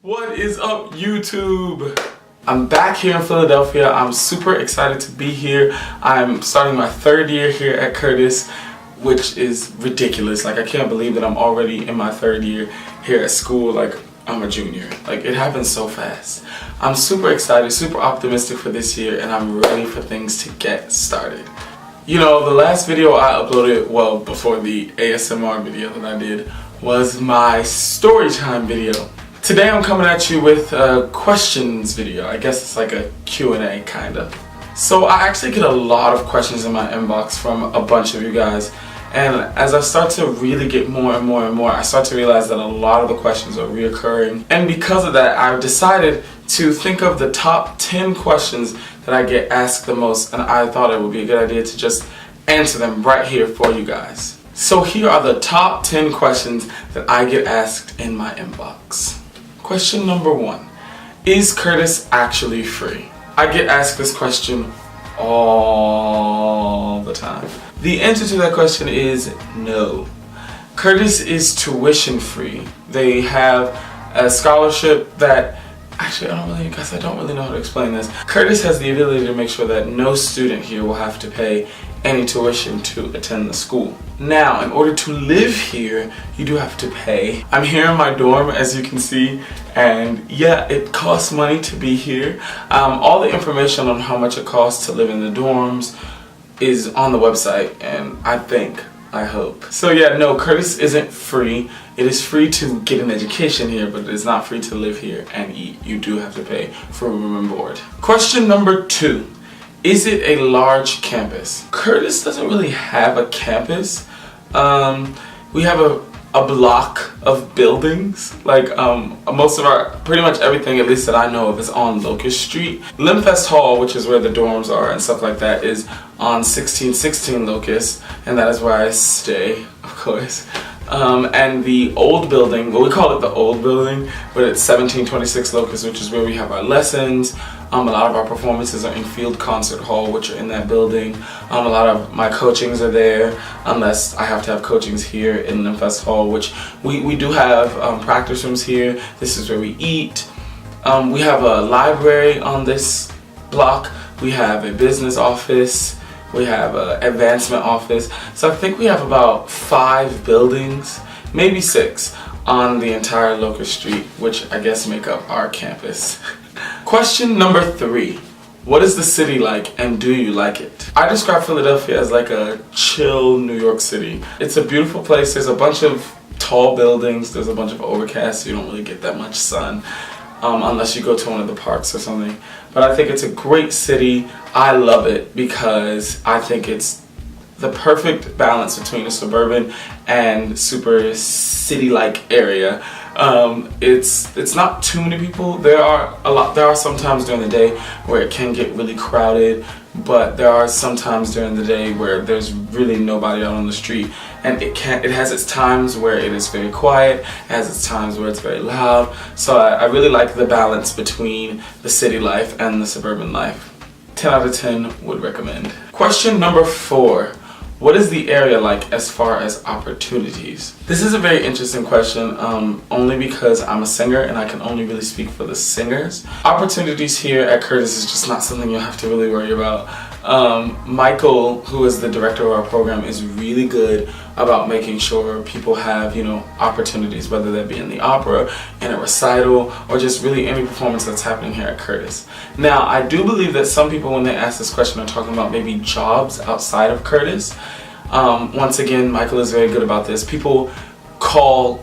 What is up, YouTube? I'm back here in Philadelphia. I'm super excited to be here. I'm starting my third year here at Curtis, which is ridiculous. Like, I can't believe that I'm already in my third year here at school. Like, I'm a junior. Like, it happens so fast. I'm super excited, super optimistic for this year, and I'm ready for things to get started. You know, the last video I uploaded, well, before the ASMR video that I did, was my story time video. Today I'm coming at you with a questions video. I guess it's like a Q&A kind of. So I actually get a lot of questions in my inbox from a bunch of you guys, and as I start to really get more and more, I start to realize that a lot of the questions are reoccurring. And because of that, I've decided to think of the top 10 questions that I get asked the most, and I thought it would be a good idea to just answer them right here for you guys. So here are the top 10 questions that I get asked in my inbox. Question number 1. Is Curtis actually free? I get asked this question all the time. The answer to that question is no. Curtis is tuition free. They have a scholarship that, actually I don't really know how to explain this. Curtis has the ability to make sure that no student here will have to pay any tuition to attend the school. Now, in order to live here, you do have to pay. I'm here in my dorm, as you can see, and yeah, it costs money to be here. All the information on how much it costs to live in the dorms is on the website, and I hope. So yeah, no, Curtis isn't free. It is free to get an education here, but it is not free to live here and eat. You do have to pay for room and board. Question number 2. Is it a large campus? Curtis doesn't really have a campus. We have a block of buildings. Like, pretty much everything, at least that I know of, is on Locust Street. Limfest Hall, which is where the dorms are and stuff like that, is on 1616 Locust, and that is where I stay, of course. And the old building, well, we call it the old building, but it's 1726 Locust, which is where we have our lessons. A lot of our performances are in Field Concert Hall, which are in that building. A lot of my coachings are there, unless I have to have coachings here in Limfest Hall, which we do have practice rooms here. This is where we eat. We have a library on this block. We have a business office. We have an advancement office. So I think we have about 5 buildings, maybe 6, on the entire Locust Street, which I guess make up our campus. Question number 3. What is the city like, and do you like it? I describe Philadelphia as like a chill New York City. It's a beautiful place. There's a bunch of tall buildings. There's a bunch of overcast, so you don't really get that much sun. Unless you go to one of the parks or something. But I think it's a great city. I love it because I think it's the perfect balance between a suburban and super city-like area. It's not too many people. There are some times during the day where it can get really crowded, but there are some times during the day where there's really nobody out on the street, and it has its times where it is very quiet, it has its times where it's very loud. So I really like the balance between the city life and the suburban life. 10 out of 10 would recommend. Question number 4. What is the area like as far as opportunities? This is a very interesting question, only because I'm a singer and I can only really speak for the singers. Opportunities here at Curtis is just not something you'll have to really worry about. Michael, who is the director of our program, is really good about making sure people have, opportunities, whether that be in the opera, in a recital, or just really any performance that's happening here at Curtis. Now, I do believe that some people, when they ask this question, are talking about maybe jobs outside of Curtis. Once again, Michael is very good about this. People call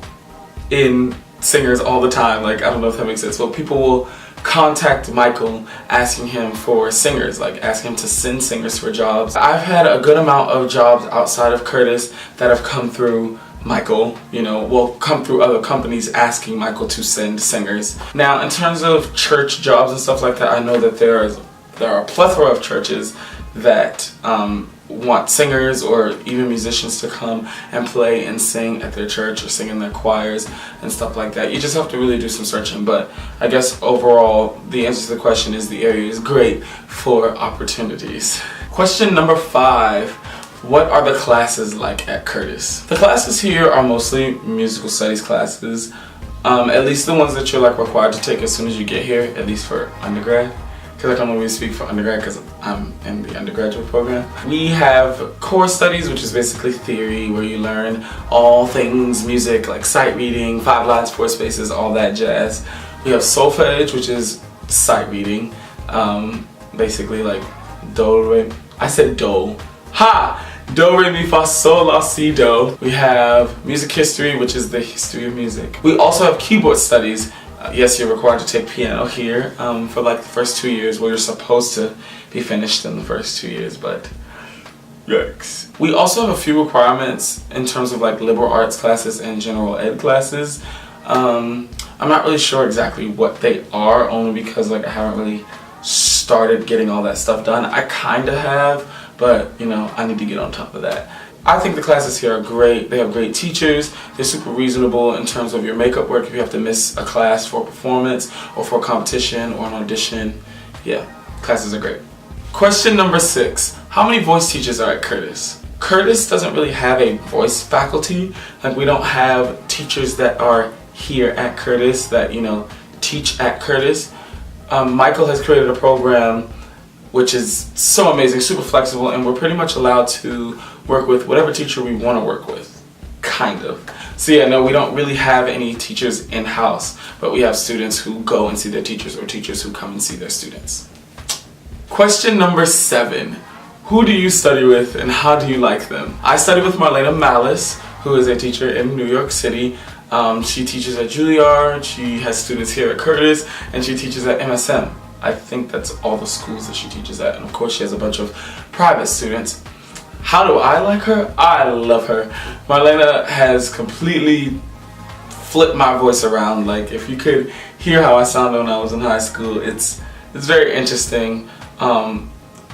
in singers all the time. Like, I don't know if that makes sense, but people will contact Michael asking him for singers, like asking him to send singers for jobs. I've had a good amount of jobs outside of Curtis that have come through Michael, come through other companies asking Michael to send singers. Now, in terms of church jobs and stuff like that, I know that there are a plethora of churches that want singers or even musicians to come and play and sing at their church or sing in their choirs and stuff like that. You just have to really do some searching, but I guess overall the answer to the question is the area is great for opportunities. Question number 5. What are the classes like at Curtis? The classes here are mostly musical studies classes. At least the ones that you're like required to take as soon as you get here, at least for undergrad. Because I can only speak for undergrad because I'm in the undergraduate program. We have core studies, which is basically theory, where you learn all things music, like sight reading, 5 lines, 4 spaces, all that jazz. We have solfege, which is sight reading, basically like do, re, I said do, ha! Do, re, mi, fa, sol, la, si, do. We have music history, which is the history of music. We also have keyboard studies. Yes, you're required to take piano here for like the first 2 years. Well, you're supposed to be finished in the first 2 years, but yikes. We also have a few requirements in terms of like liberal arts classes and general ed classes. I'm not really sure exactly what they are, only because like I haven't really started getting all that stuff done. I kind of have, but you know, I need to get on top of that. I think the classes here are great. They have great teachers. They're super reasonable in terms of your makeup work if you have to miss a class for a performance or for a competition or an audition. Yeah, classes are great. Question number 6. How many voice teachers are at Curtis? Curtis doesn't really have a voice faculty. Like, we don't have teachers that are here at Curtis that, you know, teach at Curtis. Michael has created a program which is so amazing, super flexible, and we're pretty much allowed to work with whatever teacher we want to work with, kind of. So yeah, no, we don't really have any teachers in-house, but we have students who go and see their teachers or teachers who come and see their students. Question number 7. Who do you study with and how do you like them? I study with Marlena Malice, who is a teacher in New York City. She teaches at Juilliard, she has students here at Curtis, and she teaches at MSM. I think that's all the schools that she teaches at, and of course she has a bunch of private students. How do I like her? I love her. Marlena has completely flipped my voice around. Like, if you could hear how I sounded when I was in high school, it's very interesting.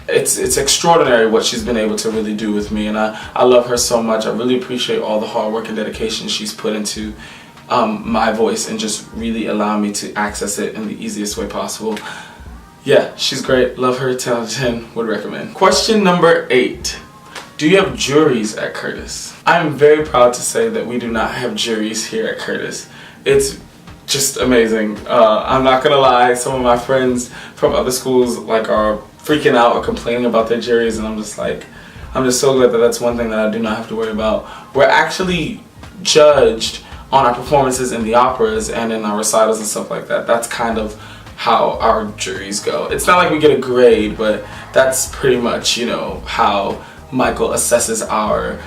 It's extraordinary what she's been able to really do with me, and I love her so much. I really appreciate all the hard work and dedication she's put into my voice and just really allow me to access it in the easiest way possible. Yeah, she's great. Love her. 10 out of 10. Would recommend. Question number 8. Do you have juries at Curtis? I'm very proud to say that we do not have juries here at Curtis. It's just amazing. I'm not gonna lie, some of my friends from other schools like are freaking out or complaining about their juries, and I'm just so glad that that's one thing that I do not have to worry about. We're actually judged on our performances in the operas and in our recitals and stuff like that. That's kind of how our juries go. It's not like we get a grade, but that's pretty much, you know, how Michael assesses our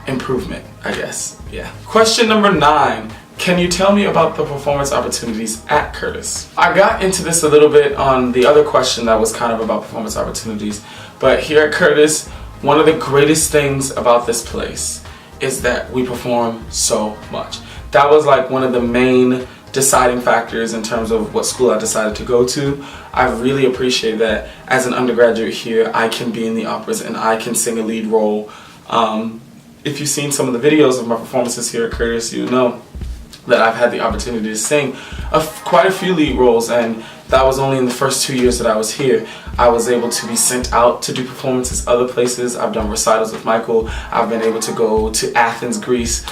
improvement, I guess. Yeah. Question number 9. Can you tell me about the performance opportunities at Curtis? I got into this a little bit on the other question that was kind of about performance opportunities, but here at Curtis, one of the greatest things about this place is that we perform so much. That was like one of the main deciding factors in terms of what school I decided to go to. I really appreciate that as an undergraduate here, I can be in the operas and I can sing a lead role. If you've seen some of the videos of my performances here at Curtis, you know that I've had the opportunity to sing quite a few lead roles, and that was only in the first 2 years that I was here. I was able to be sent out to do performances other places. I've done recitals with Michael. I've been able to go to Athens, Greece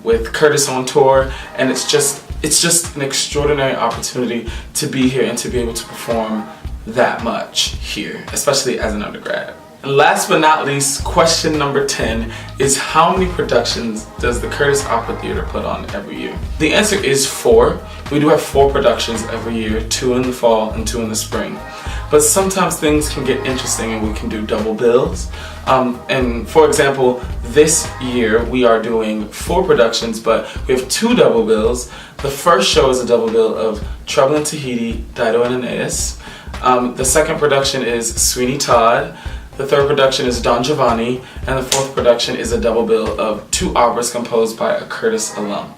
with Curtis on tour, and it's just an extraordinary opportunity to be here and to be able to perform that much here, especially as an undergrad. And last but not least, question number 10 is how many productions does the Curtis Opera Theater put on every year? The answer is 4. We do have 4 productions every year, 2 in the fall and 2 in the spring. But sometimes things can get interesting and we can do double bills. And for example, this year we are doing 4 productions, but we have 2 double bills. The first show is a double bill of Trouble in Tahiti, Dido and Aeneas. The second production is Sweeney Todd. The third production is Don Giovanni, and the fourth production is a double bill of 2 operas composed by a Curtis alum.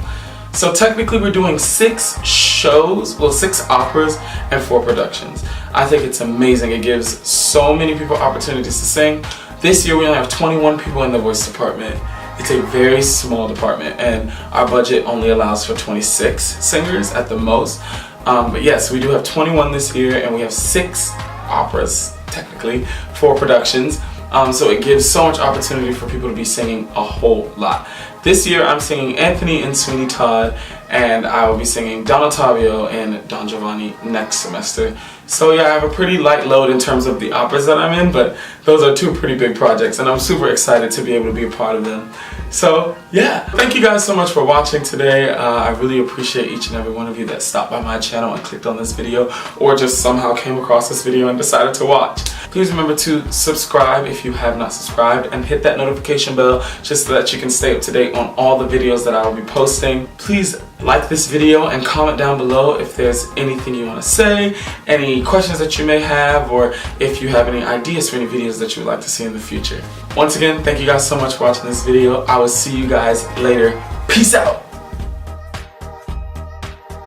So technically we're doing 6 shows, well 6 operas and 4 productions. I think it's amazing. It gives so many people opportunities to sing. This year we only have 21 people in the voice department. It's a very small department and our budget only allows for 26 singers at the most. But yes, we do have 21 this year and we have 6 operas, technically, 4 productions. So it gives so much opportunity for people to be singing a whole lot. This year I'm singing Anthony and Sweeney Todd, and I will be singing Don Ottavio and Don Giovanni next semester. So yeah, I have a pretty light load in terms of the operas that I'm in, but those are two pretty big projects and I'm super excited to be able to be a part of them. So yeah, thank you guys so much for watching today. I really appreciate each and every one of you that stopped by my channel and clicked on this video, or just somehow came across this video and decided to watch. Please remember to subscribe if you have not subscribed, and hit that notification bell just so that you can stay up to date on all the videos that I will be posting. Please like this video and comment down below if there's anything you want to say, any questions that you may have, or if you have any ideas for any videos that you would like to see in the future. Once again, thank you guys so much for watching this video. I will see you guys later. Peace out!